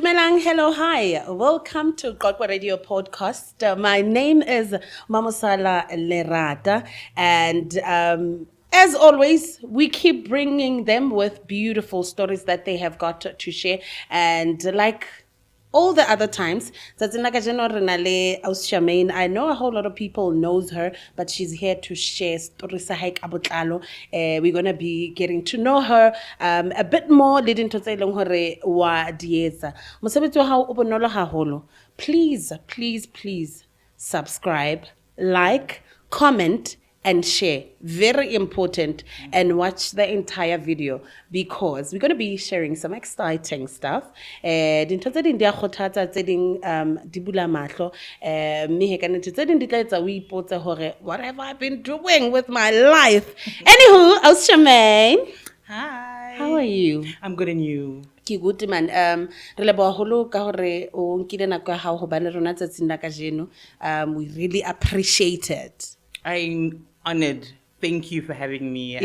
Dumelang, hello, hi. Welcome to Qwa Qwa Radio Podcast. My name is Mamosala Lerata, and as always, we keep bringing them with beautiful stories that they have got to share. And like all the other times, Charmaine, I know a whole lot of people knows her, but she's here to share stories. We're going to be getting to know her a bit more, leading to say wa dieza. Mosebetsi wa hao o bonolo haholo. Please subscribe, like, comment, and share. Very important. And watch the entire video because we're going to be sharing some exciting stuff. Dintho tse ding di a kgothatsa, tse ding di bula mahlo. Mme he kana tse ding di tla etsa o ipotse hore what have I been doing with my life? Anywho, Charmaine. Hi. How are you? I'm good, and you? Ke good man. Re leboha haholo ka hore o nkile nako ya hao ho bana rona tsatsing la kajeno. We really appreciate it. I'm honored. Thank you for having me.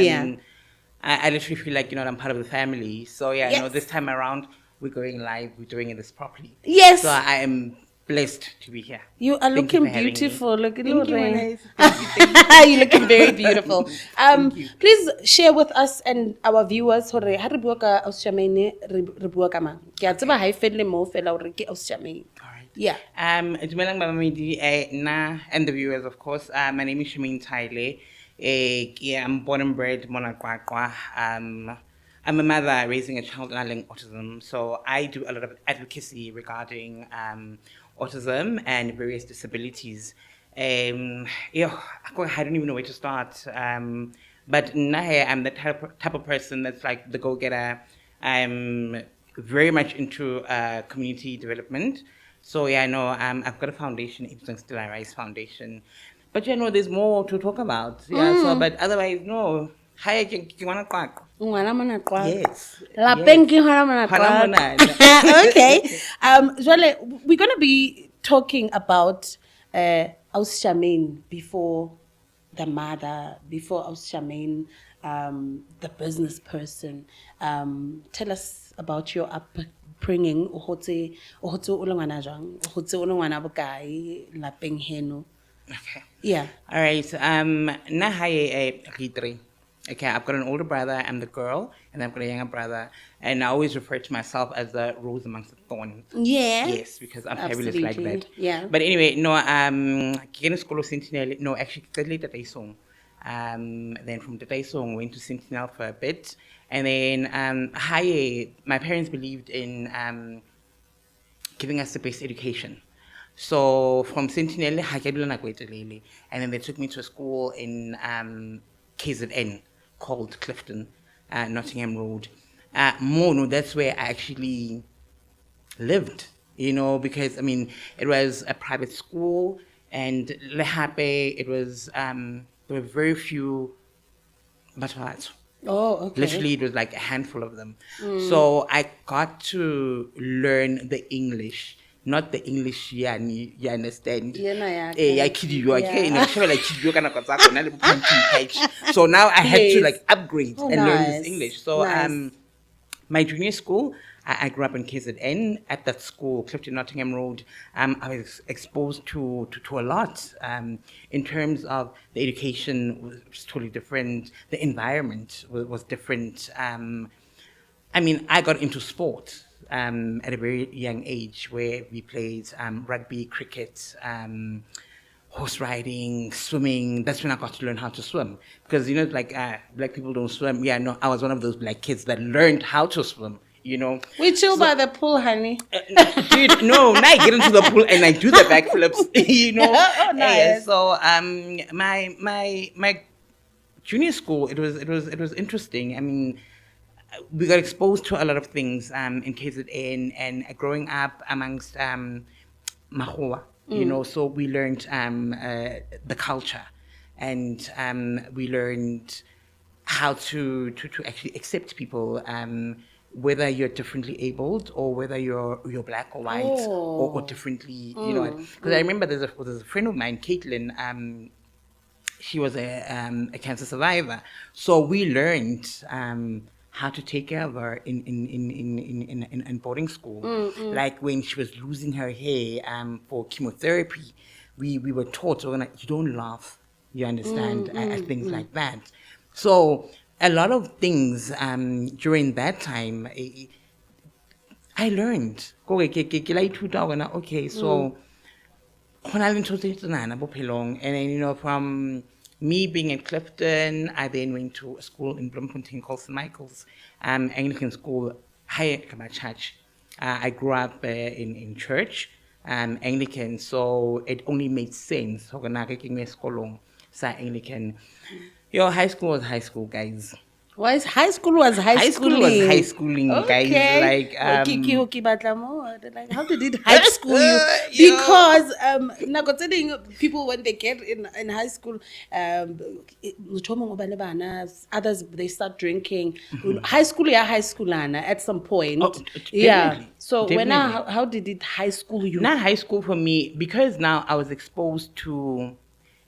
I literally feel like, I'm part of the family. So Yes. this time around, we're going live. We're doing this properly. Yes. So I am blessed to be here. You are Thank looking for having me. beautiful. Look at Thank you, you. Anais. You're looking very beautiful. you. Please share with us and our viewers hore ha re bua ka Charmaine re bua ka mang. Ke a tseba ha e felle mo fela hore ke Charmaine. All right. Yeah. Dumelang Mamamedi, and the viewers, of course. My name is Charmaine Taile. I'm born and bred Mona Qwa Qwa. I'm a mother raising a child with autism, so I do a lot of advocacy regarding autism and various disabilities. I don't even know where to start. But nahe, I'm the type of person that's like the go-getter. I'm very much into community development. So I've got a foundation, Ipswich Still I Rise Foundation. But there's more to talk about. But otherwise, no. Hi, Qwa Qwa. Ngwana mona Qwa. Yes. Lapeng ke hona mona Qwa. Okay. Jwale, we're going to be talking about Charmaine before the mother, before Charmaine, the business person. Tell us about your upbringing. O hotse o le ngwana jwang? O hotse o le ngwana bokae lapeng heno? Okay. Yeah. All right. Okay, I've got an older brother, I'm the girl, and I've got a younger brother. And I always refer to myself as the rose amongst the thorns. Yeah. Yes, because I'm fabulous like that. Yeah. But anyway, actually, later then from Tataisong, went to Sentinel for a bit. And then, my parents believed in giving us the best education. So from Sentinel, and then they took me to a school in KZN called Clifton, Nottingham Road. That's where I actually lived, because it was a private school, and it was there were very few Batwats. Oh, okay. Literally, it was like a handful of them. So I got to learn the English. Not the English, you understand? So now I had to upgrade and learn this English. So my junior school, I grew up in KZN. At that school, Clifton Nottingham Road, I was exposed to a lot in terms of the education was totally different. The environment was different. I got into sport. At a very young age, where we played rugby, cricket, horse riding, swimming. That's when I got to learn how to swim. Because, black people don't swim. I was one of those black kids that learned how to swim, We chill by the pool, honey. Dude, no, now I get into the pool and I do the backflips, Oh, nice. So, my junior school, it was interesting. We got exposed to a lot of things in KZN, and growing up amongst Mahua, so we learned the culture, and we learned how to actually accept people, whether you're differently abled or whether you're black or white or differently, Because I remember there was a friend of mine, Caitlin. She was a cancer survivor, so we learned how to take care of her in boarding school. Like when she was losing her hair for chemotherapy, we were taught, so you don't laugh, you understand, at things like that. So a lot of things during that time, I learned. Okay, so and then, from me being in Clifton, I then went to a school in Bloemfontein called St. Michael's, Anglican school, high church. I grew up in church, Anglican, so it only made sense. So Anglican. Your high school was high school, guys. Why is high school was high schooling? High school was high schooling, guys. Like, like, how did it high school you? Because people when they get in high school, others they start drinking. High school, at some point. Oh, yeah. So definitely. how did it high school you? Not high school for me, because now I was exposed to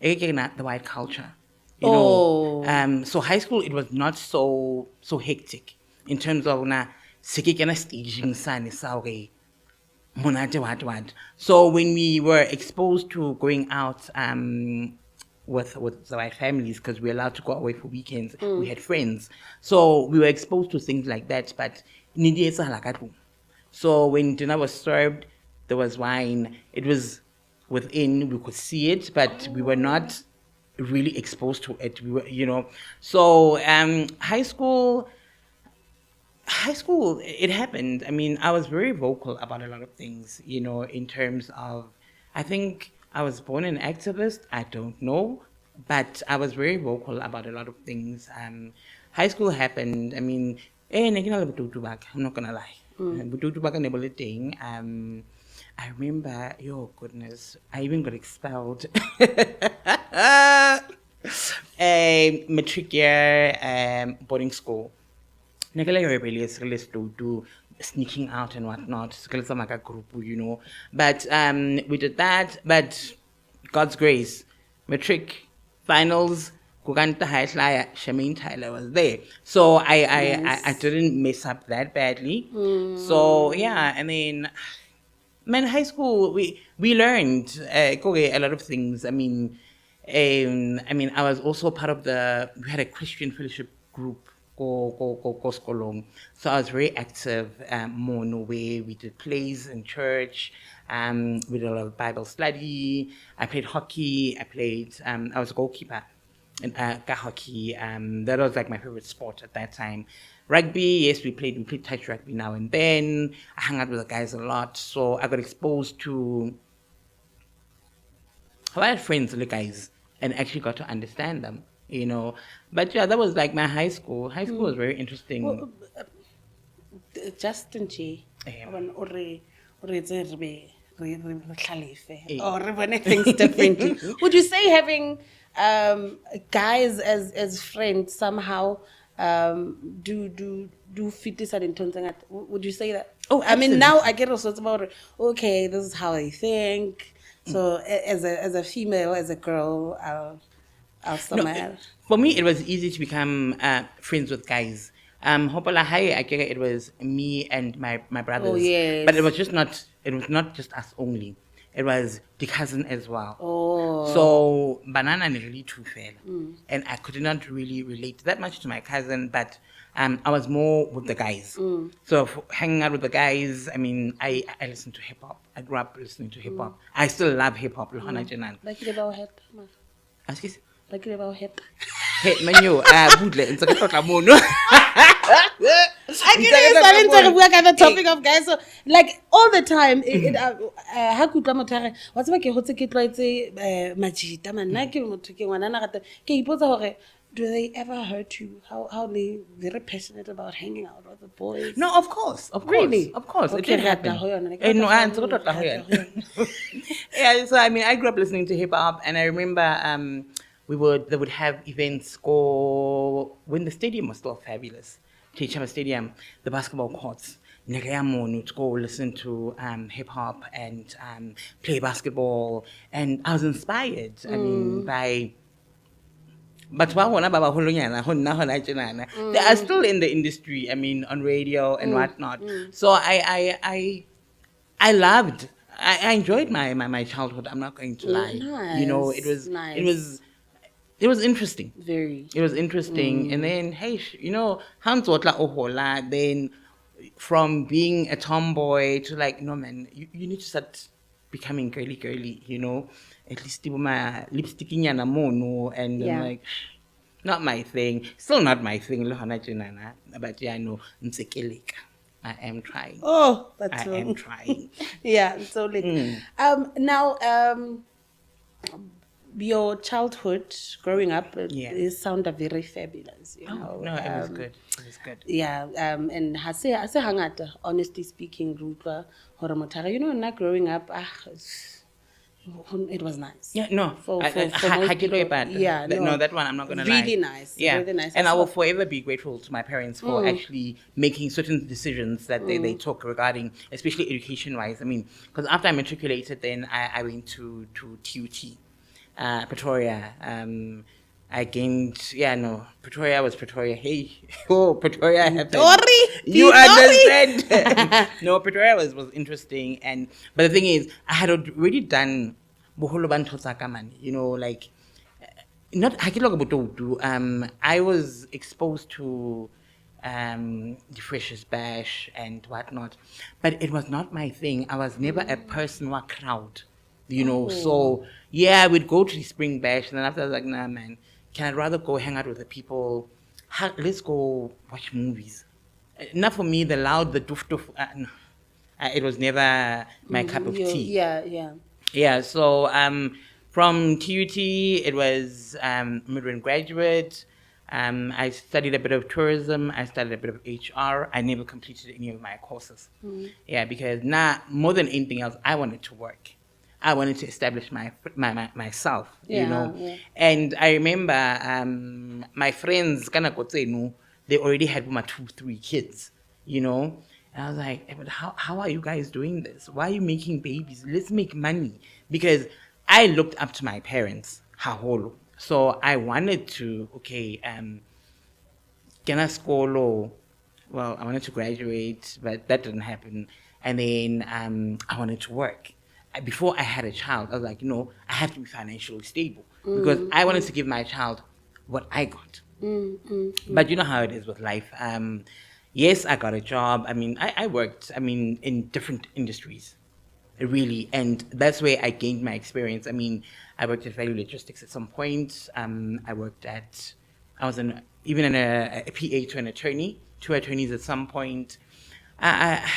the white culture. You know, so high school, it was not so hectic in terms of staging. So when we were exposed to going out with the white families, because we were allowed to go away for weekends, we had friends, so we were exposed to things like that. But so when dinner was served, there was wine. It was within, we could see it, but we were not really exposed to it. We were, so high school, it happened. I mean, I was very vocal about a lot of things, in terms of, I think I was born an activist, I don't know, but I was very vocal about a lot of things. High school happened. I mean, I'm not gonna lie. I remember, oh goodness, I even got expelled. Matric year, boarding school. Nagala rebellious, do sneaking out and whatnot. But we did that. But God's grace, matric finals. Charmaine Tyler was there, so I didn't mess up that badly. So yeah, and then, man, high school we learned a lot of things. I mean, I was also part of we had a Christian fellowship group. So I was very active, more in a way. We did plays in church. We did a lot of Bible study. I played hockey. I was a goalkeeper in hockey. That was like my favorite sport at that time. Rugby, yes, we played touch rugby now and then. I hung out with the guys a lot, so I got exposed to a lot of friends, the guys, and actually got to understand them. But yeah, that was like my high school. High school was very interesting. Well, Justin G. Or things differently. Would you say having guys as friends somehow do fit this at intention? Would you say that? Oh, I mean, now I get all sorts about, okay, this is how I think. So as a female, as a girl, I'll somehow. For me, it was easy to become friends with guys. Hopala High, I get it was me and my brothers. Oh, yes. But it was not just us only. It was the cousin as well. Oh. So banana and really too fair. And I could not really relate that much to my cousin, but I was more with the guys. So hanging out with the guys, I mean, I listened to hip hop. I grew up listening to hip hop. I still love hip hop. Like it about head. Excuse? Like it about head. Hey, menu, budle, it's like a mono. I get the topic of guys. So, like all the time, what's my do they ever hurt you? How they very passionate about hanging out with the boys? No, of course. Really? Of course. Okay, it did happen. Yeah, so I mean, I grew up listening to hip hop, and I remember they would have events when the stadium was still fabulous. Chama Stadium, the basketball courts. To go listen to hip hop and play basketball, and I was inspired. I mean, by But they are still in the industry, I mean, on radio and whatnot. So I loved, I enjoyed my childhood. I'm not going to lie. You know, it was interesting. Very. It was interesting. And then, hey, you know, Hans Otla Ohola, then from being a tomboy to like, no man, you need to start becoming girly, you know. At least my lipstick in yana mono, and I'm like, not my thing. Still not my thing, but yeah, I know. I am trying. Oh, that's I am trying. Yeah, so lit. Now, your childhood growing up it sounded very fabulous, you know. No, it was good. It was good. Yeah, and hase hangata, honestly speaking, Rupa Horomotara, you know, not growing up, it was nice. Yeah, no. For most people, yeah, no, that one I'm not gonna lie. Really nice. Yeah, really nice. And I will forever be grateful to my parents for actually making certain decisions that they took regarding, especially education-wise. I mean, because after I matriculated, then I went to TUT, Pretoria. I gained, Pretoria was Pretoria. Hey, Pretoria happened. You understand? No, Pretoria was interesting, but the thing is, I had already done boholo bantu sakaman. You know, like not I was exposed to the Freshers Bash and whatnot, but it was not my thing. I was never a person who crowd. You know, so yeah, we'd go to the Spring Bash, and then after I was like, nah, man. Can I rather go hang out with the people? Let's go watch movies. Not for me, the loud, the doof. No. It was never my cup of tea. Yeah. So from TUT, it was midterm graduate. I studied a bit of tourism. I studied a bit of HR. I never completed any of my courses. Yeah, because more than anything else, I wanted to work. I wanted to establish myself, you know. Yeah. And I remember my friends, they already had 2-3 kids, you know. And I was like, but how are you guys doing this? Why are you making babies? Let's make money. Because I looked up to my parents, haholo. So I wanted to, well, I wanted to graduate, but that didn't happen. And then I wanted to work. Before I had a child, I was like, I have to be financially stable because I wanted to give my child what I got. But you know how it is with life. Yes, I got a job. I mean, I worked, in different industries, really. And that's where I gained my experience. I mean, I worked at Value Logistics at some point. I was even in a PA to an attorney, 2 attorneys at some point. I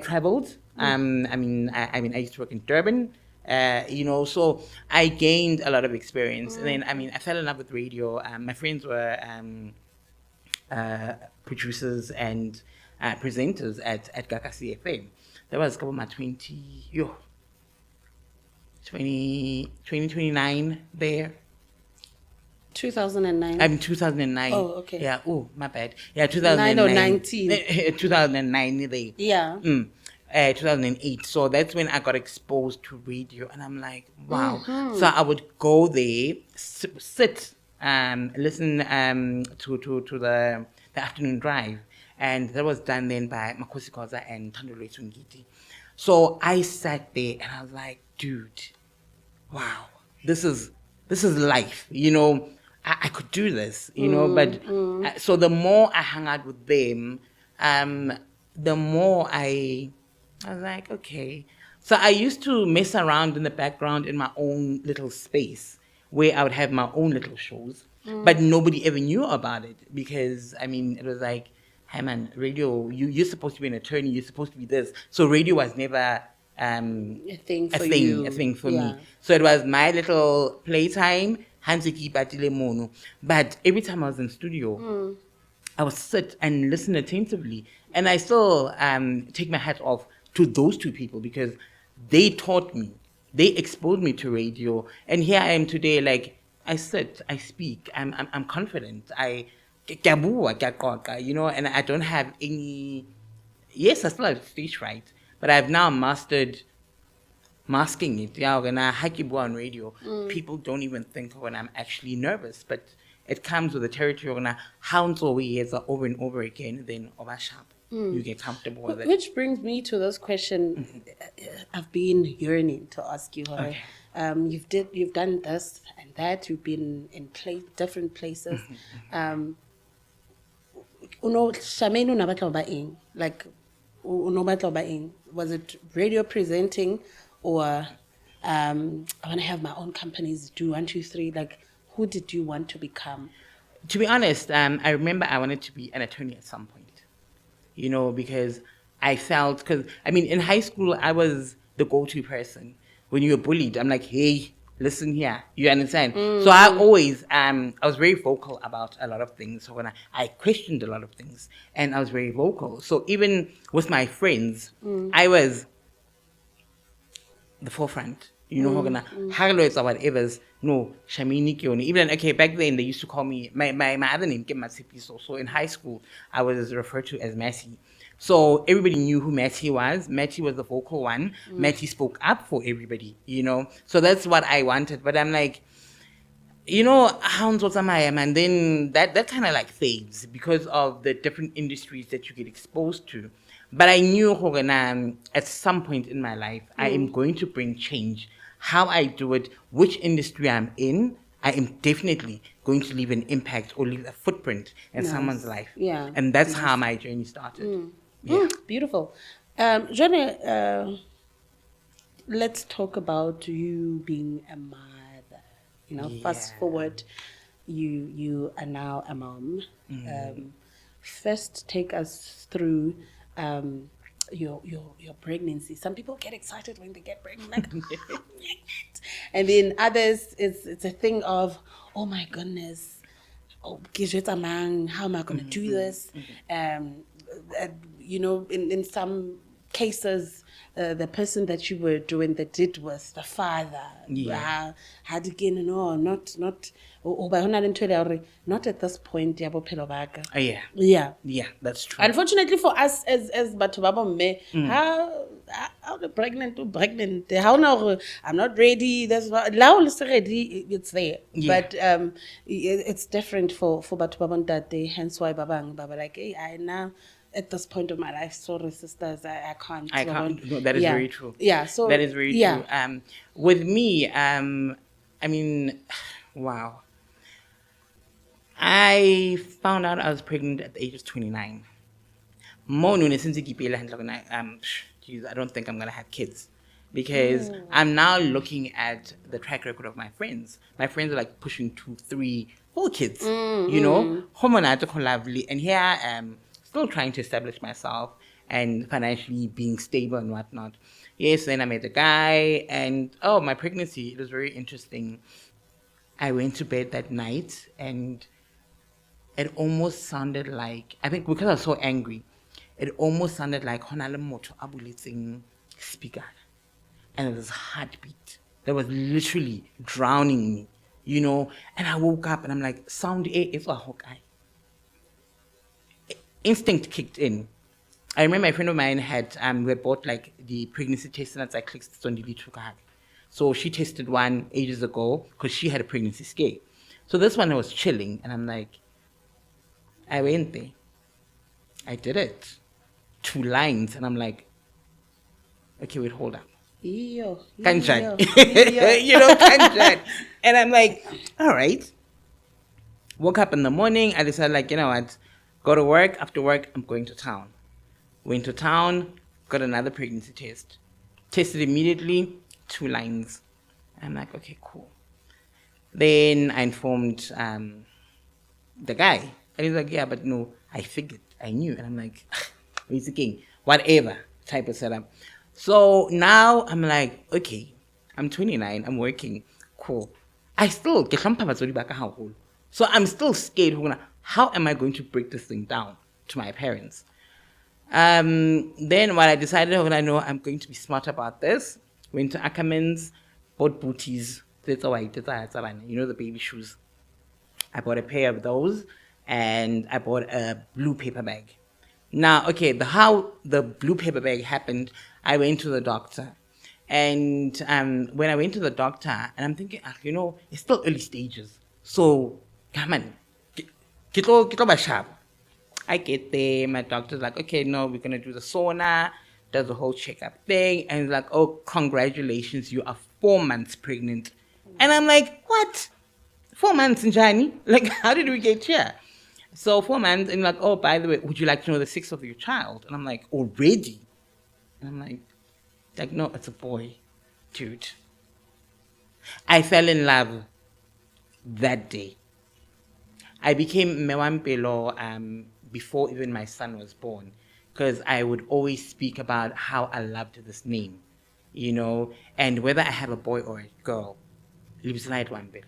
traveled. I used to work in Durban, so I gained a lot of experience. And then, I fell in love with radio. My friends were producers and presenters at Gakasi FM. That was about 2029 there. 2009? 2009. Oh, okay. Yeah, my bad. Yeah, 2009. 9 or 19. 2009 there. Yeah. 2008. So that's when I got exposed to radio, and I'm like, wow. So I would go there, sit, listen to the afternoon drive, and that was done then by Makosi Koza and Thandolwe Sungiti. So I sat there and I was like, dude, wow, this is life, I could do this, but so the more I hung out with them, the more I was like, okay. So I used to mess around in the background in my own little space where I would have my own little shows, but nobody ever knew about it because, it was like, hey man, radio, you're supposed to be an attorney, you're supposed to be this. So radio was never a thing for me. So it was my little playtime, Hansiki Batile Mono. But every time I was in studio, I would sit and listen attentively. And I still take my hat off to those two people because they taught me, they exposed me to radio. And here I am today, like, I sit, I speak, I'm confident. And I don't have any, yes, I still have stage fright, but I've now mastered masking it. Yeah, when I go on radio, people don't even think when I'm actually nervous, but it comes with the territory when I hounds over years over and over again, then over sharp. You get comfortable with it. Which brings me to this question I've been yearning to ask you, Hore. Okay. You've done this and that, you've been in different places. Charmaine o ne batla ho ba eng? Like, o ne batla ho ba eng? Was it radio presenting, or I want to have my own companies, do 1, 2, 3? Like, who did you want to become? To be honest, I remember I wanted to be an attorney at some point. Because I felt, because, in high school, I was the go-to person. When you were bullied, I'm like, hey, listen here. You understand? So I always, I was very vocal about a lot of things. So when I questioned a lot of things, and I was very vocal. So even with my friends, I was the forefront. Whatever's no Shamini Kioni. Even back then they used to call me my other name Masipiso. So in high school I was referred to as Matty. So everybody knew who Matty was. Matty was the vocal one. Matty spoke up for everybody, So that's what I wanted. But I'm like, hounds what I am, and then that kind of like fades because of the different industries that you get exposed to. But I knew at some point in my life I am going to bring change. How I do it, which industry I'm in, I am definitely going to leave an impact or leave a footprint in someone's life. Yeah. And that's how my journey started. Beautiful. Jone, let's talk about you being a mother. Fast forward, you are now a mom. First, take us through your pregnancy. Some people get excited when they get pregnant, like, I'm pregnant. And then others, it's a thing of, oh my goodness, how am I going to do this? In some cases, the person that you were doing the did was the father. Had again, no, not not at this point. Yeah, that's true. Unfortunately for us as batho ba bomme, how the pregnant, how now I'm not ready. That's what ready. It's there, but it's different for batho ba bontate. Hence why babang baba like, hey, I now. At this point of my life, sorry, sisters, I can't. No, that is very true. Yeah, so that is very true. With me, wow. I found out I was pregnant at the age of 29. Geez, I don't think I'm gonna have kids because I'm now looking at the track record of my friends. My friends are like pushing 2, 3, 4 kids. Lovely, and here I am. Still trying to establish myself and financially being stable and whatnot. Yes, then I met a guy, and my pregnancy, it was very interesting. I went to bed that night, and it almost sounded like, I think because I was so angry, it almost sounded like honale moto abuletseng speaker, and it was heartbeat that was literally drowning me, And I woke up, and I'm like, sound is a Hawkeye. Instinct kicked in. I remember a friend of mine had we had bought like the pregnancy test and I clicked on the So she tested one ages ago because she had a pregnancy scare. So this one was chilling, and I'm like, I went there. I did it. 2 lines, and I'm like, okay, wait, hold up. Kanjan. Kanjan. And I'm like, all right. Woke up in the morning, I decided like, you know what? Go to work. After work, I'm going to town. Went to town, got another pregnancy test. Tested immediately, 2 lines. I'm like, okay, cool. Then I informed the guy. And he's like, yeah, but no, I figured, I knew. And I'm like, basically, whatever type of setup. So now I'm like, okay, I'm 29, I'm working, cool. I still get some so I'm still scared. How am I going to break this thing down to my parents? Then what I decided, I'm going to be smart about this. Went to Ackerman's, bought booties. That's all right. The baby shoes. I bought a pair of those, and I bought a blue paper bag. Now, how the blue paper bag happened, I went to the doctor, And when I went to the doctor, and I'm thinking, it's still early stages. So, come on, get over sharp. I get there, my doctor's like, okay, no, we're going to do the sauna, does the whole checkup thing. And like, oh, congratulations, you are 4 months pregnant. And I'm like, what? 4 months in Johnny? Like, how did we get here? So 4 months, and like, oh, by the way, would you like to know the sex of your child? And I'm like, already? And I'm like, no, it's a boy, dude. I fell in love that day. I became Mewampelo before even my son was born, because I would always speak about how I loved this name, and whether I have a boy or a girl, Libsnight Wampelo.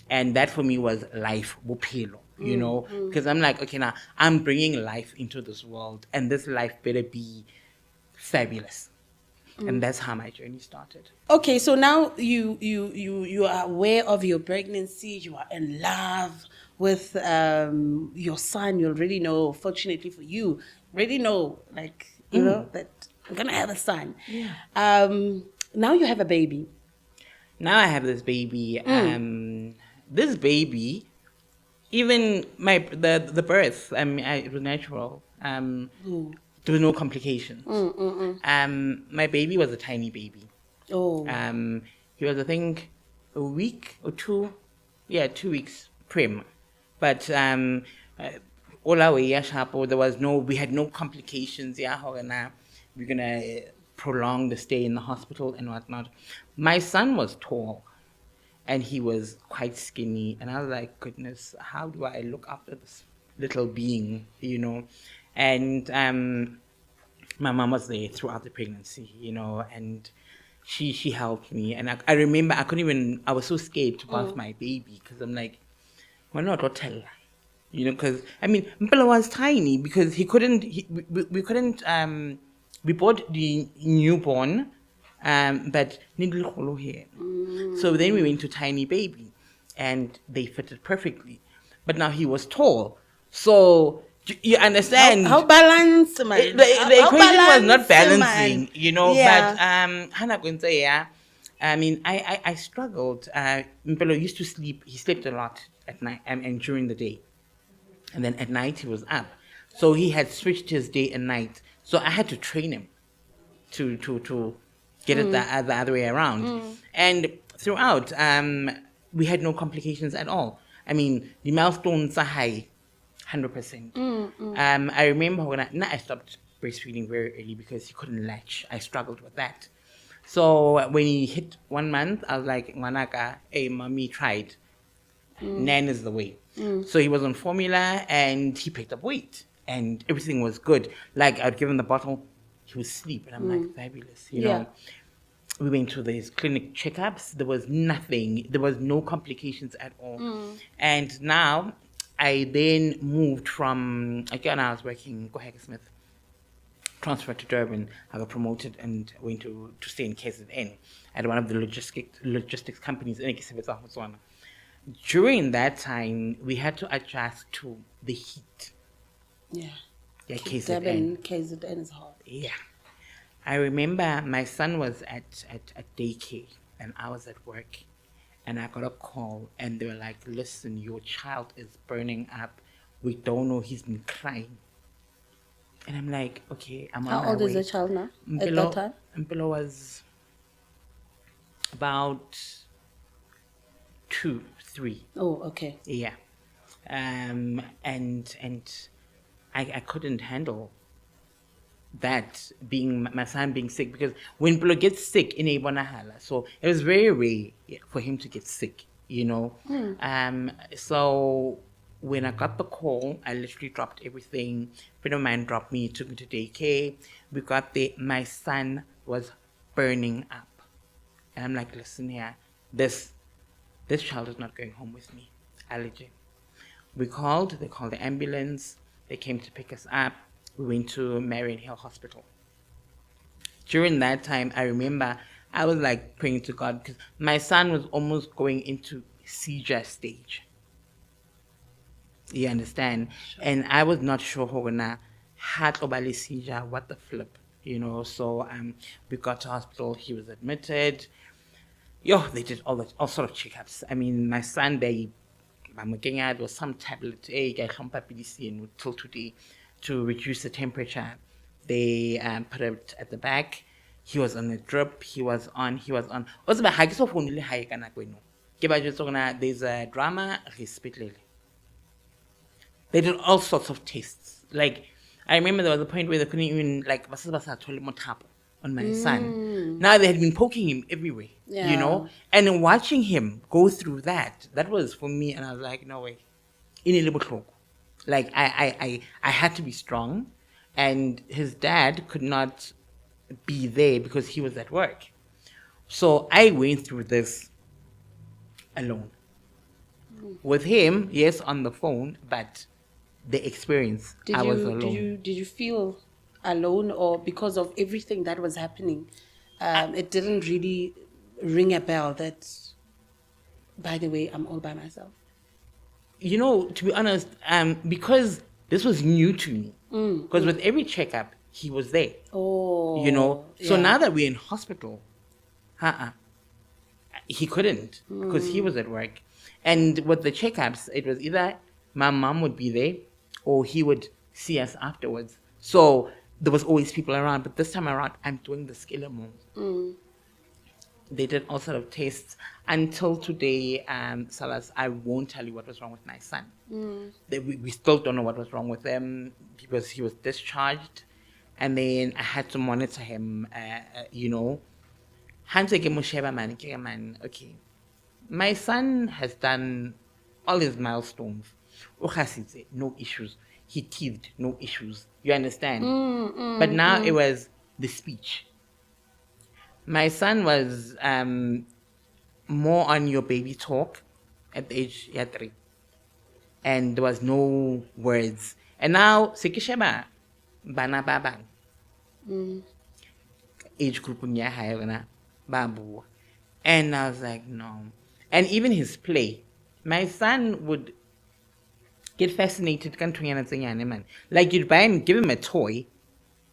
And that for me was life, Bupelo, because I'm like, okay, now I'm bringing life into this world, and this life better be fabulous. And that's how my journey started. Okay, so now you are aware of your pregnancy. You are in love with your son. You already know. Fortunately for you, already know, like that I'm gonna have a son. Yeah. Now you have a baby. Now I have this baby. This baby, even the birth, it was natural. There were no complications. My baby was a tiny baby. Oh. He was, I think, a week or 2. Yeah, 2 weeks prim. But all our way, we had no complications. Yeah, we're gonna prolong the stay in the hospital and whatnot. My son was tall, and he was quite skinny, and I was like, goodness, how do I look after this little being, And my mom was there throughout the pregnancy, and she helped me. And I remember I was so scared to bath my baby, because I'm like, why not tell her? Because, Mpela was tiny, because we couldn't, we bought the newborn, but nidilkholo here. So then we went to tiny baby, and they fitted perfectly. But now he was tall, so you understand how balanced, man. The equation was not balancing, man. Yeah. But Hannah going to say, yeah. I struggled. Mpelo used to sleep. He slept a lot at night and during the day, and then at night he was up. So he had switched his day and night. So I had to train him to get it the other way around. And throughout, we had no complications at all. The milestones are high, 100%. I remember when I stopped breastfeeding very early because he couldn't latch. I struggled with that. So when he hit 1 month, I was like, Manaka, hey, mommy tried. Nan is the way. So he was on formula and he picked up weight and everything was good. Like I'd give him the bottle, he would sleep. And I'm like, fabulous, you know. We went to his clinic checkups. There was nothing. There was no complications at all. And now I then moved from, again, I was working in Smith, transferred to Durban. I got promoted and went to stay in KZN at one of the logistics companies in Botswana. During that time, we had to adjust to the heat. Yeah, KZN is hot. Yeah. I remember my son was at daycare and I was at work and I got a call and they were like, listen, your child is burning up. We don't know, he's been crying. And I'm like, okay, I'm on my way. How old is the child now at that time? Mpilo was about 2, 3. Oh, okay. Yeah. And I couldn't handle that, being my son being sick, because when Mpilo gets sick in Ibonahala, so it was very rare for him to get sick, you know. So when I got the call, I literally dropped everything. A friend of mine dropped me, took me to daycare. We got there, my son was burning up. And I'm like, listen here, this child is not going home with me. Allergy. They called the ambulance, they came to pick us up. We went to Marion Hill Hospital. During that time, I remember I was like praying to God because my son was almost going into seizure stage. You understand? Sure. And I was not sure how gonna had obali seizure, what the flip. So we got to hospital. He was admitted. They did all sort of checkups. I mean, my son, I'm looking at was some tablet, till today, to reduce the temperature. They put it at the back. He was on a drip. He was on. Also, there's a drama. They did all sorts of tests. Like, I remember there was a point where they couldn't even, like, on my son. Now they had been poking him everywhere, And then watching him go through that was for me, and I was like, no way. Like, I had to be strong, and his dad could not be there because he was at work. So I went through this alone. With him, yes, on the phone, but the experience, I was alone. Did you feel alone, or because of everything that was happening, it didn't really ring a bell that, by the way, I'm all by myself? To be honest, because this was new to me, because with every checkup, he was there. Oh. So now that we're in hospital, he couldn't because he was at work. And with the checkups, it was either my mom would be there or he would see us afterwards. So there was always people around. But this time around, I'm doing the skeleton. They did all sort of tests. Until today, Salas, I won't tell you what was wrong with my son. We still don't know what was wrong with him because he was discharged. And then I had to monitor him, Okay. My son has done all his milestones. No issues. He teethed, no issues. You understand? But now it was the speech. My son was more on your baby talk at the age of 3. And there was no words. And now, Sekisheba, Bana Babang. Age group Babu. And I was like, no. And even his play, my son would get fascinated. Like, you'd buy and give him a toy,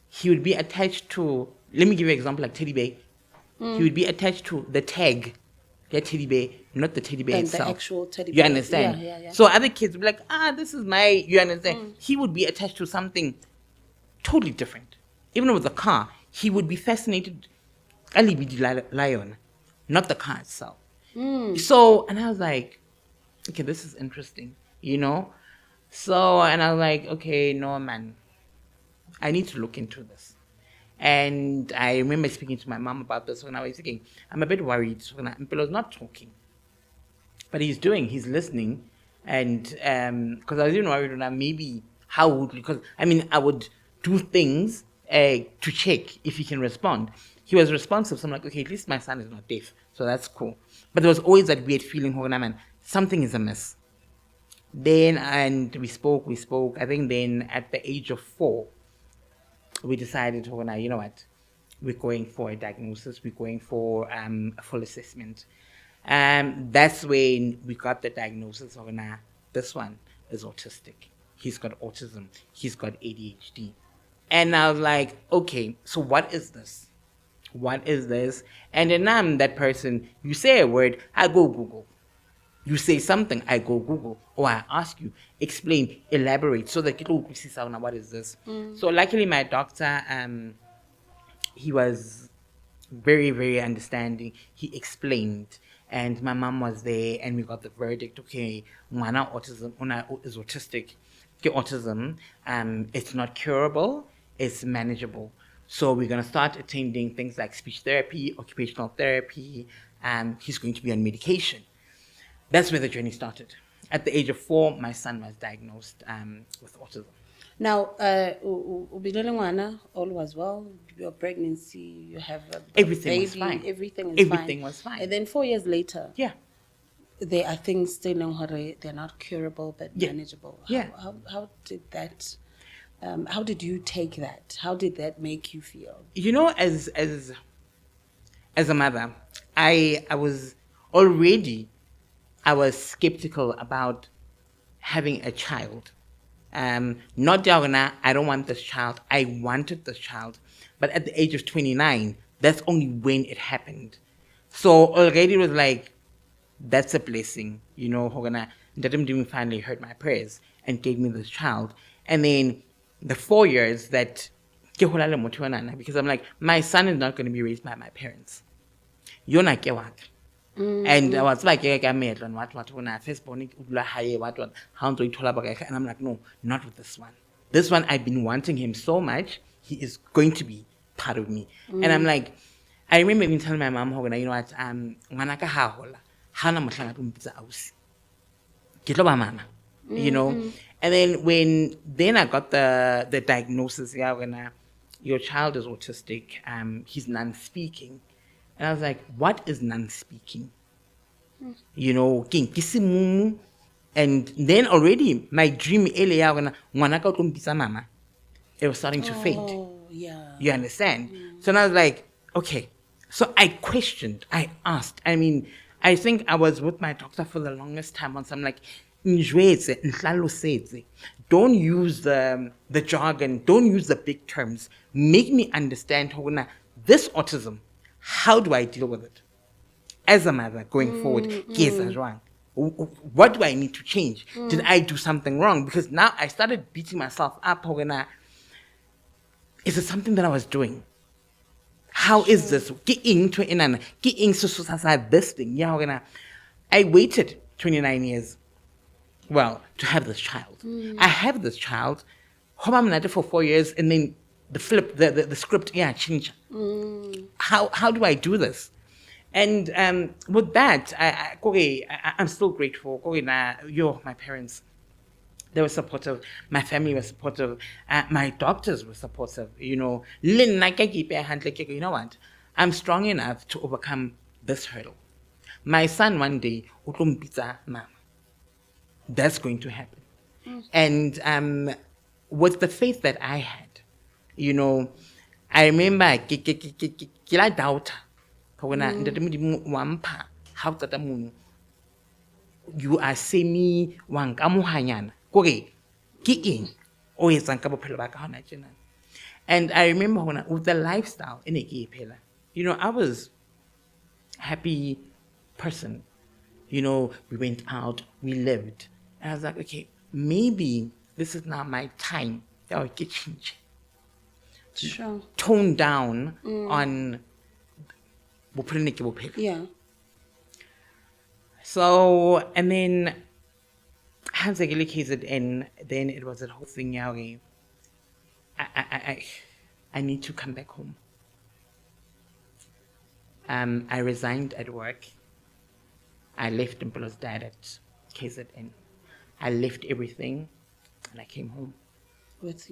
he would be attached to, let me give you an example, like teddy bear. He would be attached to the tag, the teddy bear, not the teddy bear itself. The actual teddy bear. You understand? Yeah. So other kids would be like, this is my, you understand? He would be attached to something totally different. Even with the car, he would be fascinated, lion, not the car itself. So, and I was like, okay, this is interesting, So, and I was like, okay, no, man, I need to look into this. And I remember speaking to my mom about this when I was thinking, I'm a bit worried. Mpelo's not talking, but he's listening. And because I was even worried that maybe because I would do things to check if he can respond. He was responsive, so I'm like, okay, at least my son is not deaf, so that's cool. But there was always that weird feeling, man, something is amiss. Then, and we spoke. I think then at the age of 4, we decided, you know what, we're going for a diagnosis. We're going for a full assessment. That's when we got the diagnosis of this one is autistic. He's got autism. He's got ADHD. And I was like, okay, so what is this? And then I'm that person, you say a word, I go Google. You say something, I go Google. Or I ask you, explain, elaborate, so that you see what is this? So luckily my doctor, he was very, very understanding. He explained, and my mom was there, and we got the verdict. Okay, Mwana is autistic. Autism, it's not curable, it's manageable. So we're going to start attending things like speech therapy, occupational therapy, and he's going to be on medication. That's where the journey started. At the age of 4, my son was diagnosed with autism. Now, all was well. Your pregnancy, you have a everything baby, was fine. Everything was fine. And then 4 years later, there are things still they're not curable but manageable. How did that? How did you take that? How did that make you feel? As a mother, I was skeptical about having a child Not diagonal, I don't want this child. I wanted this child. But at the age of 29, that's only when it happened. So already it was like, that's a blessing. Hogana, Dadam finally heard my prayers and gave me this child. And then the 4 years that, because I'm like, my son is not going to be raised by my parents. You're not and I was like, what, firstborn, what, how do you tell about? And I'm like, no, not with this one. This one, I've been wanting him so much, he is going to be part of me. And I'm like, I remember even telling my mom, you know what, ngwanaka ha hola, ha na mohlanga tlo mpitsa ausi. Ke tlo ba mama, And then I got the diagnosis, when your child is autistic, he's non-speaking. And I was like, what is non-speaking? And then already my dream, mama, it was starting to fade. Yeah. You understand? So I was like, okay. So I questioned, I asked. I mean, I think I was with my doctor for the longest time once. I'm like, don't use the jargon, don't use the big terms. Make me understand this autism. How do I deal with it? As a mother going forward, what do I need to change? Did I do something wrong? Because now I started beating myself up. Is it something that I was doing? How is this? This thing. I waited 29 years, to have this child. I have this child. For 4 years, and then the script, change. How do I do this? And with that, I'm still grateful. My parents, they were supportive. My family was supportive. My doctors were supportive. You know what? I'm strong enough to overcome this hurdle. My son one day, mama. That's going to happen. And with the faith that I had, I remember kila doubt. You are semi wankamuhanyana. And I remember with the lifestyle in a I was a happy person. We went out, we lived. And I was like, okay, maybe this is not my time. Sure. Tone down on. Yeah. So, and then Hans KZN, then it was a whole thing. I need to come back home. I resigned at work. I left Mpolo's dad at KZN. I left everything and I came home with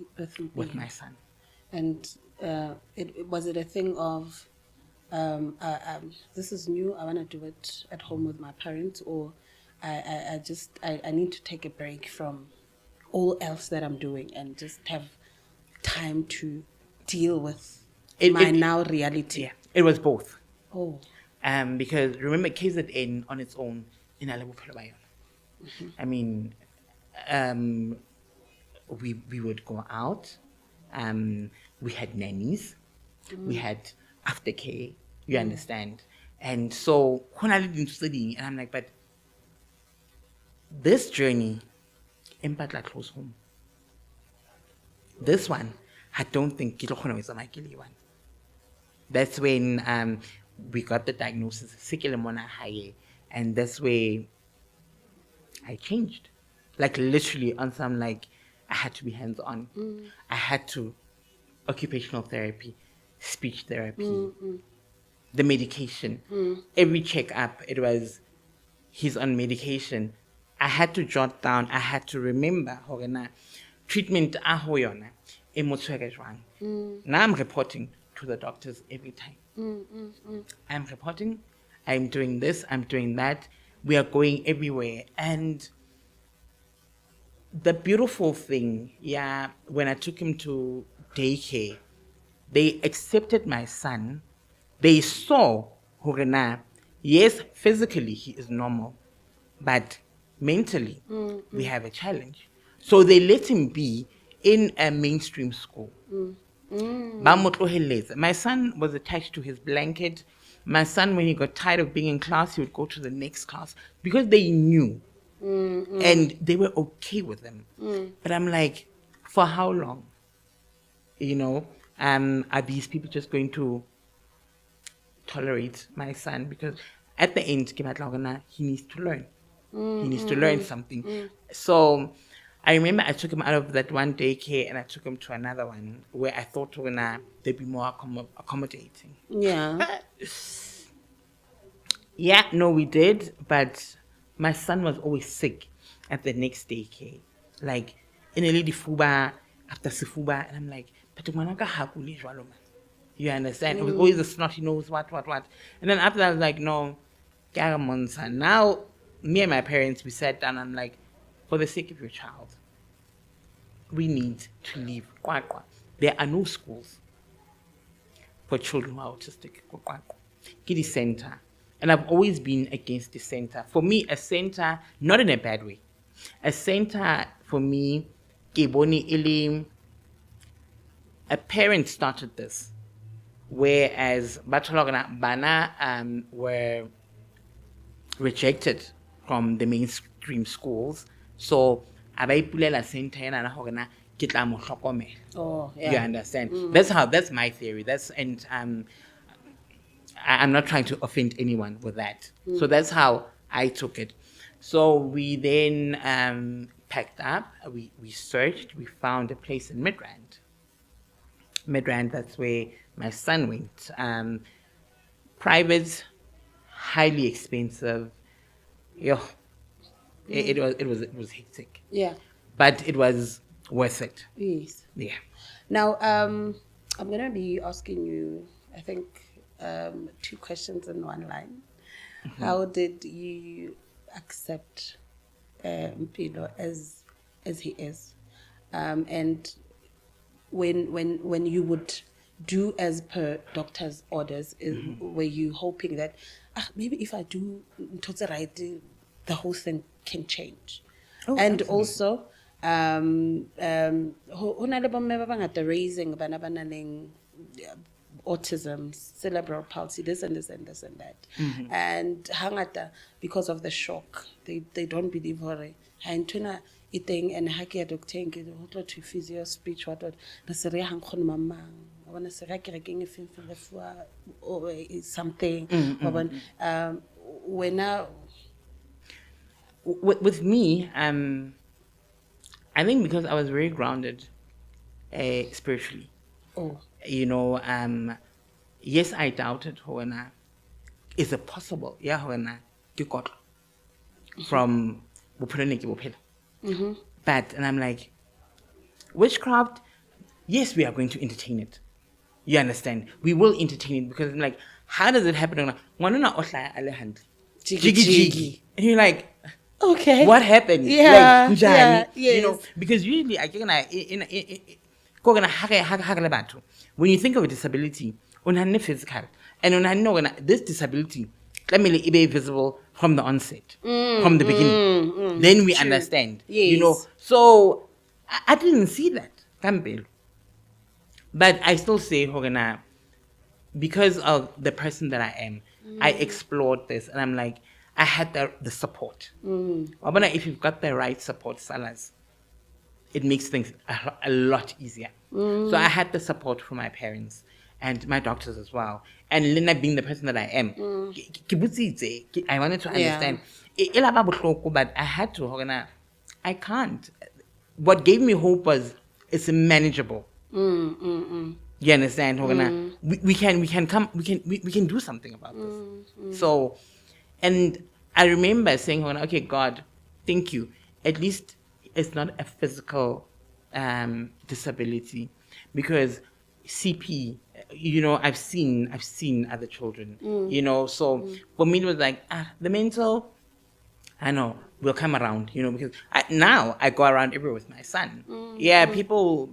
my son. And was it a thing of this is new, I want to do it at home with my parents, or I need to take a break from all else that I'm doing and just have time to deal with my now reality? Yeah, it was both. Oh. Because remember KZN on its own in Alabuphelo. I mean, we would go out. We had nannies. We had aftercare. You understand? And so when I lived in studying, and I'm like, but this journey, Empatla close home. This one, I don't think Kilohono is a Mikili one. That's when we got the diagnosis, Sikilemona Haye, and that's where I changed. Like literally on some I had to be hands on. I had to occupational therapy, speech therapy, the medication. Every checkup, it was he's on medication. I had to jot down. I had to remember treatment ahoyona emotshwere. Now I'm reporting to the doctors every time. I'm reporting. I'm doing this. I'm doing that. We are going everywhere. And the beautiful thing, when I took him to daycare, they accepted my son. They saw yes, physically he is normal, but mentally we have a challenge. So they let him be in a mainstream school. My son was attached to his blanket. My son, when he got tired of being in class, he would go to the next class because they knew. And they were okay with him. But I'm like, for how long? You know, are these people just going to tolerate my son? Because at the end, he needs to learn. He needs to learn something. So I remember I took him out of that one daycare and I took him to another one where I thought they'd be more accommodating. Yeah. Yeah, no, we did. But my son was always sick at the next daycare. Like, in a lady fuba, after sifuba, and I'm like, but manaka hakuli jwalo man. You understand? It was always a snotty nose, what. And then after that, I was like, no, Monsa. Now, me and my parents, we sat down and I'm like, for the sake of your child, we need to leave Qwa Qwa. There are no schools for children who are autistic. Get a center. And I've always been against the center. For me, a center, not in a bad way. A center, for me, a parent started this. Whereas Bana were rejected from the mainstream schools. So, abaipulela center Oh, yeah. you understand? That's my theory. I'm not trying to offend anyone with that. So that's how I took it. So we then packed up, we searched, we found a place in Midrand. That's where my son went. Private, highly expensive. It was hectic. Yeah. But it was worth it. Yes. Yeah. Now, I'm going to be asking you, I think, 2 questions in one line. How did you accept Mpilo as he is? And when you would do as per doctor's orders, were you hoping that maybe if I do Ntotse right, the whole thing can change? And absolutely. also, ho na le bomme ba bangata raising bana ba nang le autism, cerebral palsy, this and that. And hangata, because of the shock, they don't believe her. And tuna eating and haki doctor to physio speech what na sere hang khon mamang bona sere ke rekeng e feng or something. When with me, I think because I was very grounded spiritually. Oh. You know, yes, I doubted Hoena. Is it possible? Yeah, Hoena. From but, and I'm like, witchcraft, yes, we are going to entertain it. You understand? We will entertain it because I'm like, how does it happen? Jiggy. And you're like, okay, what happened? Yeah, like, yeah, yes. You know, because usually I can when you think of a disability, physical, and this disability, let me be visible from the onset, from the beginning. Then we understand. Yes. You know, so I didn't see that. But I still say, Hogana, because of the person that I am, I explored this and I'm like, I had the support. If you've got the right support, Salas, it makes things a lot easier. So I had the support from my parents and my doctors as well. And Lena being the person that I am, I wanted to understand. But I had to, I can't. What gave me hope was it's manageable. You understand? We can do something about this. So, and I remember saying, okay, God, thank you. At least it's not a physical disability, because CP, you know, I've seen other children, you know. So for me, it was like, the mental, I know, will come around, you know, because now I go around everywhere with my son. People,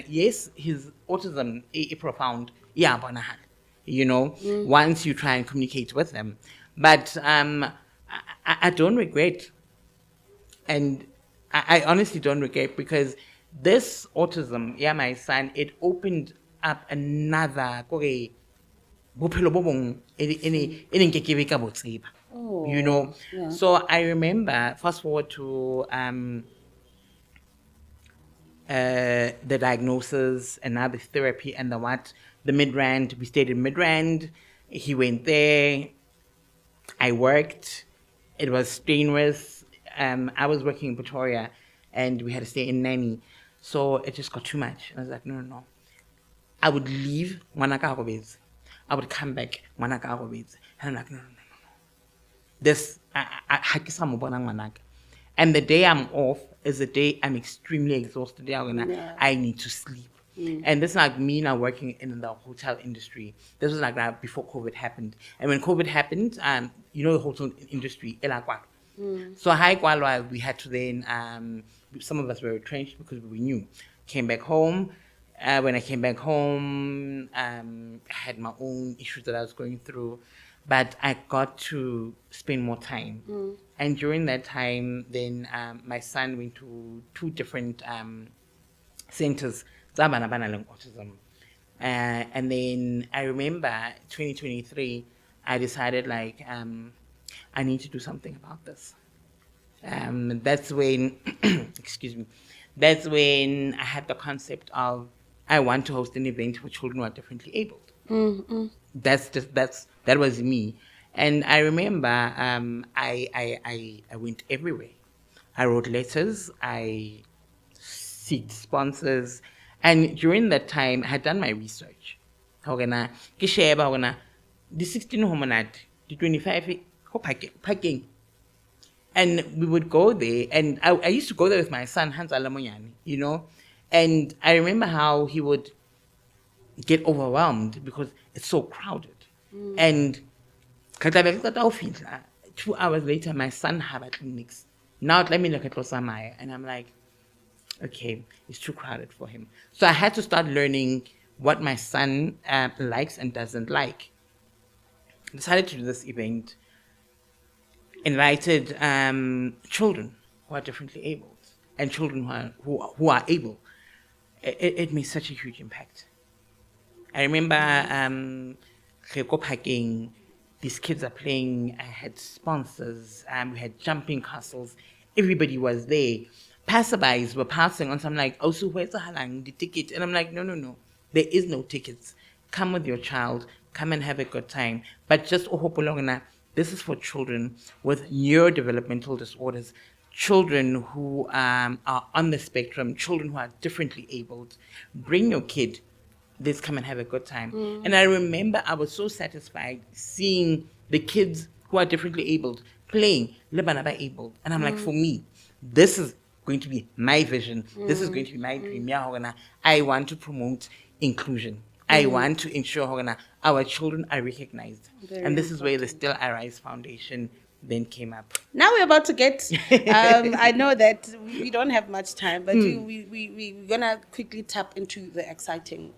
yes, his autism is profound. You know, once you try and communicate with them. But I don't regret. And I honestly don't regret, because this autism, yeah, my son, it opened up another bophelo bo bong e leng kekebe ka bo tseba. You know, yeah. so I remember, fast forward to the diagnosis and now the therapy and the Midrand. We stayed in Midrand. He went there. I worked. It was strenuous. I was working in Pretoria, and we had to stay in nanny. So it just got too much. I was like, no, no, no. I would leave Manaka Robes. I would come back Manaka Robes. And I'm like, no, no, no, no. This, and the day I'm off is the day I'm extremely exhausted. I need to sleep. And this is like me now working in the hotel industry. This was like that before COVID happened. And when COVID happened, the hotel industry, so we had to then, some of us were retrenched because we knew. Came back home. When I came back home, I had my own issues that I was going through, but I got to spend more time. And during that time, then my son went to 2 different centers, autism. And then I remember 2023, I decided I need to do something about this. That's when, excuse me, that's when I had the concept of I want to host an event for children who are differently abled. That was me. And I remember I went everywhere. I wrote letters, I seeked sponsors, and during that time I had done my research. The 16 homonat, the 25 packing. And we would go there, and I used to go there with my son, Hans Alamoyani, and I remember how he would get overwhelmed because it's so crowded. And 2 hours later, my son had a clinics. Now let me look at Losamaya, and I'm like, okay, it's too crowded for him. So I had to start learning what my son likes and doesn't like. I decided to do this event. Invited children who are differently abled and children who are able. It made such a huge impact. I remember packing. These kids are playing. I had sponsors. We had jumping castles. Everybody was there. Passerbys were passing on. So I'm like, oh, so where's the ticket? And I'm like, no, no, no. There is no tickets. Come with your child. Come and have a good time. But just this is for children with neurodevelopmental disorders, children who are on the spectrum, children who are differently abled. Bring your kid. Let's come and have a good time. And I remember I was so satisfied seeing the kids who are differently abled playing Lebanaba abled. And I'm like, for me, this is going to be my vision. This is going to be my dream. I want to promote inclusion. I want to ensure our children are recognized. And this is where the Still I Rise Foundation then came up. Now we're about to get, I know that we don't have much time, but we're going to quickly tap into the exciting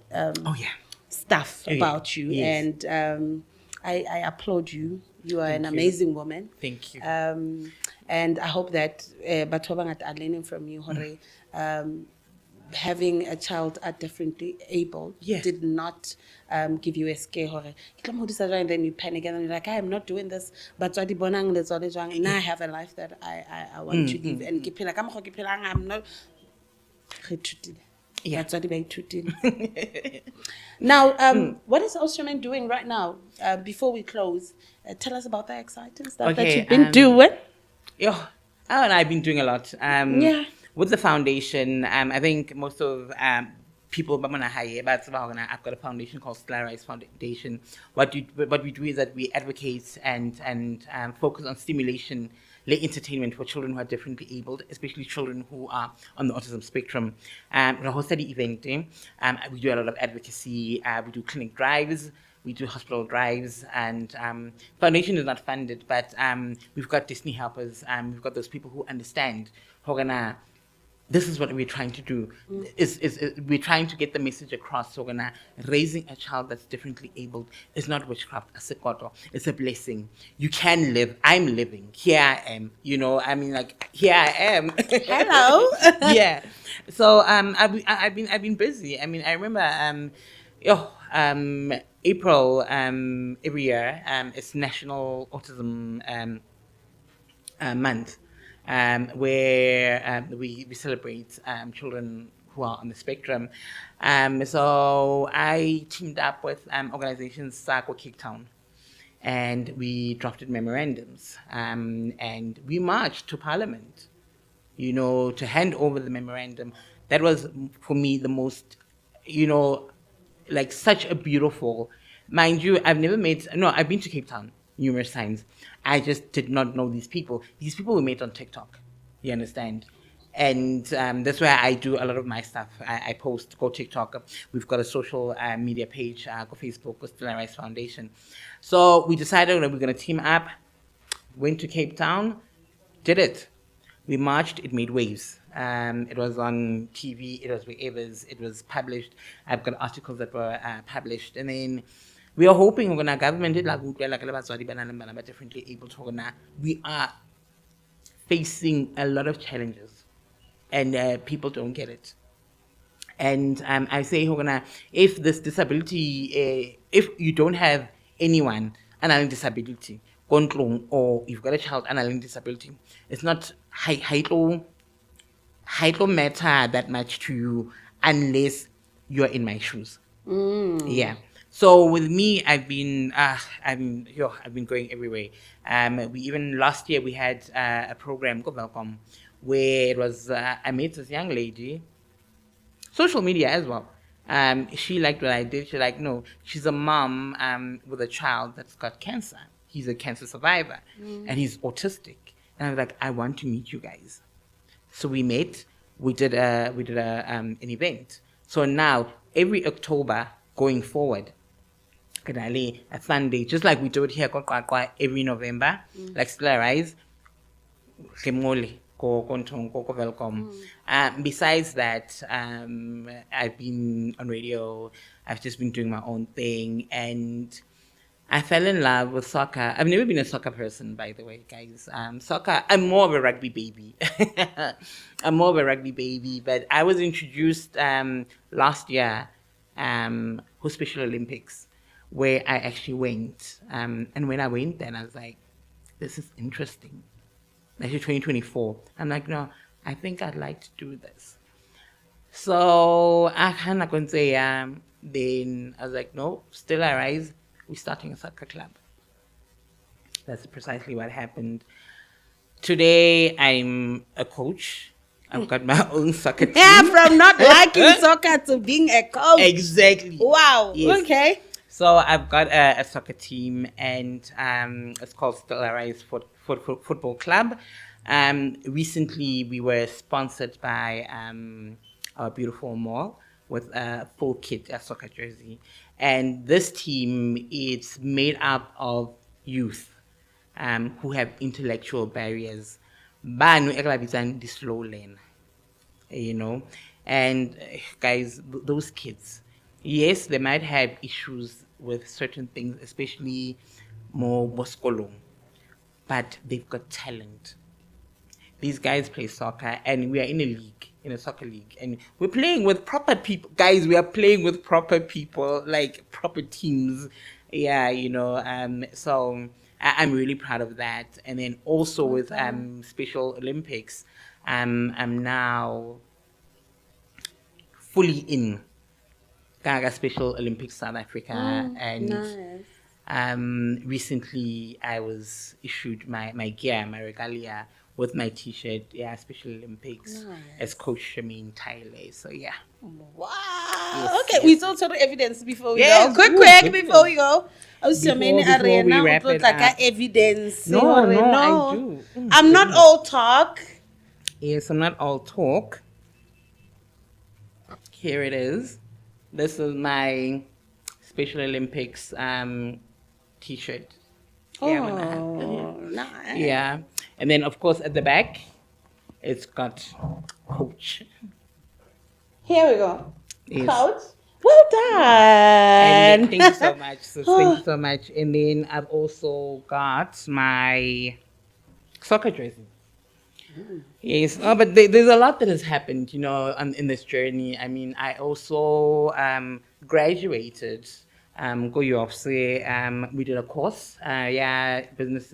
stuff about you. Yes. And I applaud you. You are an amazing woman. Thank you. And I hope that Batobangat are learning from you, having a child differently able did not give you a scare. And then you panic and then you're like, I am not doing this. But now I have a life that I want to live. And I'm not. Now, what is Charmaine doing right now? Before we close, tell us about the exciting stuff that you've been doing. I've been doing a lot. With the foundation, I think most of people, I've got a foundation called Still I Rise Foundation. What we do is that we advocate and focus on stimulation, entertainment for children who are differently abled, especially children who are on the autism spectrum. We host the event. We do a lot of advocacy. We do clinic drives. We do hospital drives, and foundation is not funded, but we've got Disney helpers. We've got those people who understand this is what we're trying to do. Is we're trying to get the message across. So when raising a child that's differently abled is not witchcraft, it's a blessing. You can live. I'm living. Here I am. I mean, like, here I am. Hello. Yeah. So I've been busy. I mean, I remember April every year it's National Autism month, where we celebrate children who are on the spectrum. So I teamed up with organizations Qwa Cape Town, and we drafted memorandums, and we marched to Parliament, to hand over the memorandum. That was, for me, the most, like, such a beautiful, mind you, I've been to Cape Town numerous times. I just did not know these people. These people we met on TikTok, you understand? And that's where I do a lot of my stuff. I post, go TikTok. We've got a social media page, go Facebook, go Still Rise Foundation. So we decided that we're going to team up, went to Cape Town, did it. We marched, it made waves. It was on TV, it was wherever, it was published. I've got articles that were published. And then we are hoping we're government did differently able to. We are facing a lot of challenges, and people don't get it. And I say, if this disability, if you don't have anyone with disability, or you've got a child with disability, it's not high matter that much to you unless you're in my shoes. Yeah. So with me, I've been going everywhere. We even last year we had a program called Welcome, where it was I met this young lady, social media as well. She liked what I did. She's like, no, she's a mom with a child that's got cancer. He's a cancer survivor, and he's autistic. And I was like, I want to meet you guys. So we met. We did an event. So now every October going forward, a Sunday, just like we do it here at Qwa Qwa every November, like Still Rise, welcome. Besides that, I've been on radio. I've just been doing my own thing, and I fell in love with soccer. I've never been a soccer person, by the way, guys. Soccer, I'm more of a rugby baby. But I was introduced last year for Special Olympics, where I actually went. And when I went, then I was like, this is interesting. Actually, 2024. I'm like, no, I think I'd like to do this. So I kind of could say, then I was like, no, Still Arise. We're starting a soccer club. That's precisely what happened. Today, I'm a coach. I've got my own soccer team. Yeah, from not liking soccer to being a coach. Exactly. Wow. Yes. Okay. So I've got a soccer team, and it's called Still Arise Football Club. Recently, we were sponsored by our beautiful mall with a full kit, a soccer jersey. And this team is made up of youth who have intellectual barriers. The slow lane, And guys, those kids, yes, they might have issues with certain things, especially more boskolong, but they've got talent. These guys play soccer, and we are in a soccer league, and we're playing with proper people. Guys, we are playing with proper people, like proper teams. Yeah, so I'm really proud of that. And then also with Special Olympics, I'm now fully in Gaga Special Olympics South Africa, and nice. Recently I was issued my gear, my regalia, with my T-shirt, Special Olympics, as Coach Charmaine Tyler. So yeah. Wow. Yes, Okay, yes. we saw sort of evidence before we Yes, go. Quick before we go. Before we wrap it up. Evidence. No, I do. I'm not all talk. Yes, I'm not all talk. Here it is. This is my Special Olympics T-shirt. Oh, nice. Yeah. And then, of course, at the back, it's got coach. Here we go. Yes. Coach. Well And done. thank you so much. So thank you so much. And then I've also got my soccer jersey. Yes, but there's a lot that has happened, in this journey. I mean, I also graduated. Go we did a course. Business,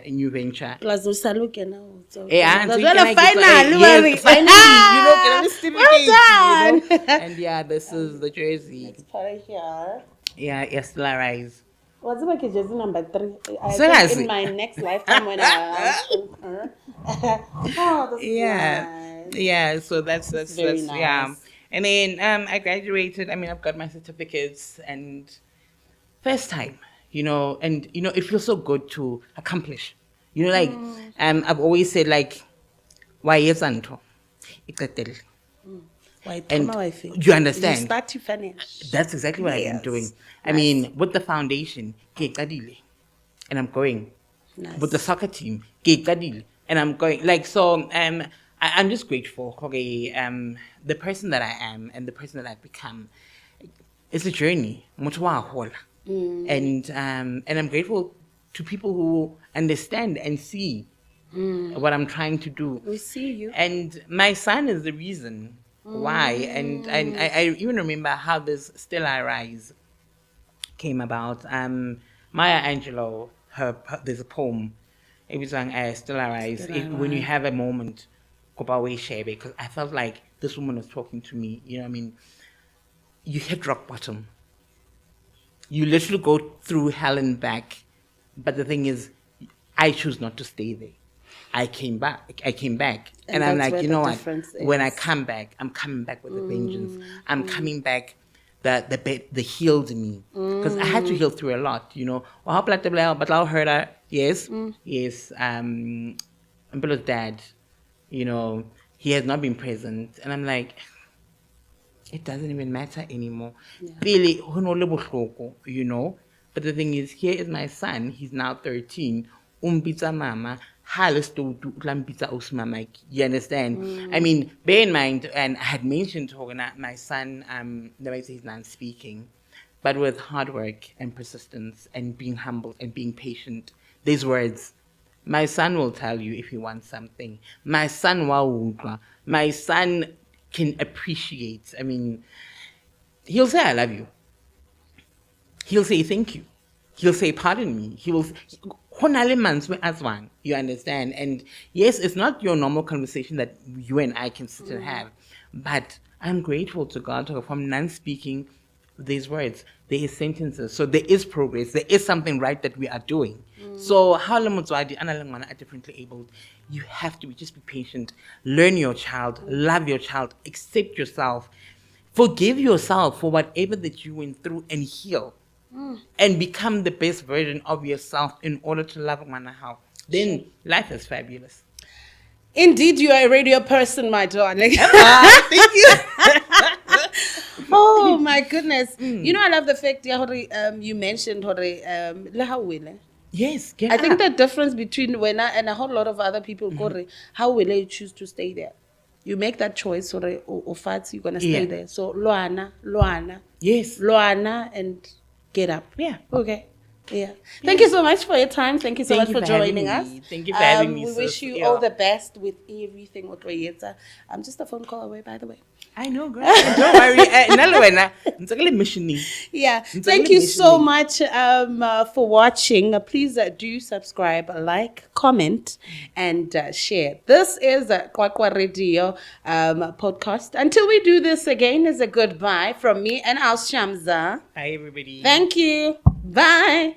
new venture. Plus, we salute you now. So, Yeah, and so you well, can final, yes, finally, get a certificate, Well done. And yeah, this is the jersey. Right here. Yeah, yes, still rise. What's about jersey number 3? I Seriously? think in my next lifetime when I oh, this is nice. Yeah. So that's very yeah. nice. And then I graduated. I mean, I've got my certificates and first time, and it feels so good to accomplish. Like I've always said like, why is Anto? Why, And my wife? you understand? You start to finish. That's exactly what I've been doing. I mean, with the foundation, and I'm going. Nice. With the soccer team, and I'm going. Like, so I'm just grateful for the person that I am and the person that I've become. It's a journey. And I'm grateful to people who understand and see what I'm trying to do. We see you. And my son is the reason why. And I even remember how this Still I Rise came about. Maya Angelou, there's a poem. Every song, Still I Rise. When you have a moment, share, because I felt like this woman was talking to me. You know what I mean? You hit rock bottom. You literally go through hell and back. But the thing is, I choose not to stay there. I came back. And I'm like, you know what? When I come back, I'm coming back with a vengeance. I'm coming back the healed me. Because I had to heal through a lot, But I'll hurt her. Yes. Yes. Mpilo's dad, he has not been present. And I'm like, it doesn't even matter anymore. Really, But the thing is, here is my son. He's now 13. Mama. You understand? I mean, bear in mind, and I had mentioned to her, my son, never say he's non-speaking, but with hard work and persistence and being humble and being patient, these words, my son will tell you if he wants something. My son can appreciate. I mean, he'll say, I love you. He'll say, thank you. He'll say, pardon me. You understand? And yes, it's not your normal conversation that you and I can sit and have, but I'm grateful to God from non-speaking these words. There is sentences. So there is progress. There is something right that we are doing. So how Lemutzwadi are differently abled, you have to just be patient. Learn your child. Love your child. Accept yourself. Forgive yourself for whatever that you went through and heal. And become the best version of yourself in order to love one another. Then life is fabulous. Indeed, you are a radio person, my darling. Thank you. Oh my goodness! I love the fact you mentioned Lahawile. Yes, I think the difference between Wena and a whole lot of other people, how will you choose to stay there? You make that choice, or you're gonna stay there. So Loana. Yes. Loana and get up. Yeah. Okay. Yeah. Thank you so much for your time. Thank you so much for joining us. Thank you for having me. We wish you all the best with everything. I'm just a phone call away, by the way. I know, girl. Don't worry. Yeah. Thank you so much for watching. Please do subscribe, like, comment, and share. This is Qwa Qwa Radio Podcast. Until we do this again, is a goodbye from me and our Shamza. Hi, everybody. Thank you. Bye.